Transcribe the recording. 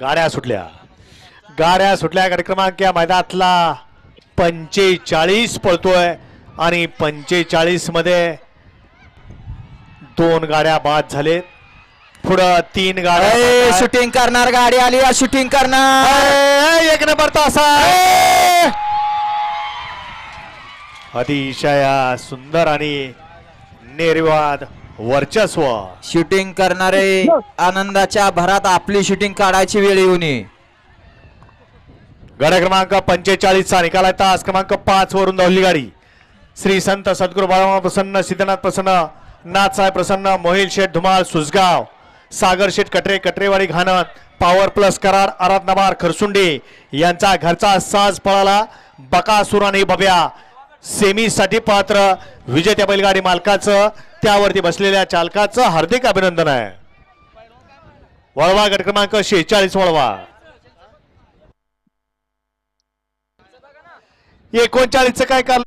गाड्या सुटल्या गट क्रमांक या मैदानातला 45 पळतोय आणि 45 मध्ये 2 गाड्या बाद झालेत. पुढं 3 गाड्या शूटिंग करणार गाडी आली शूटिंग करणार 1 नंबर तासा अतिशय सुंदर आणि निर्विवाद वर्चस्व. शूटिंग करणारे आनंदाच्या भरात आपली शूटिंग काढायची वेळ येऊ नये. गड क्रमांक 45 चा निकाल आहे. तास क्रमांक 5 वरून धावली गाडी श्री संत सद्गुरू बाळामामा प्रसन्न, सिद्धनाथ प्रसन्न, नाथसाहेब प्रसन्न, मोहिल शेठ धुमाळ सुसगाव, सागर शेठ कटरेवाडी घाणन, पॉवर प्लस कराड आराधनाबार खरसुंडे यांचा घरचा साज पळाला. बकासूर आणि बब्या सेमी साठी पात्र. विजेत्या बैलगाडी मालकाचं त्यावरती बसलेल्या चालकाचं हार्दिक अभिनंदन आहे. वळवा गट क्रमांक 46 वळवा 39 काय काल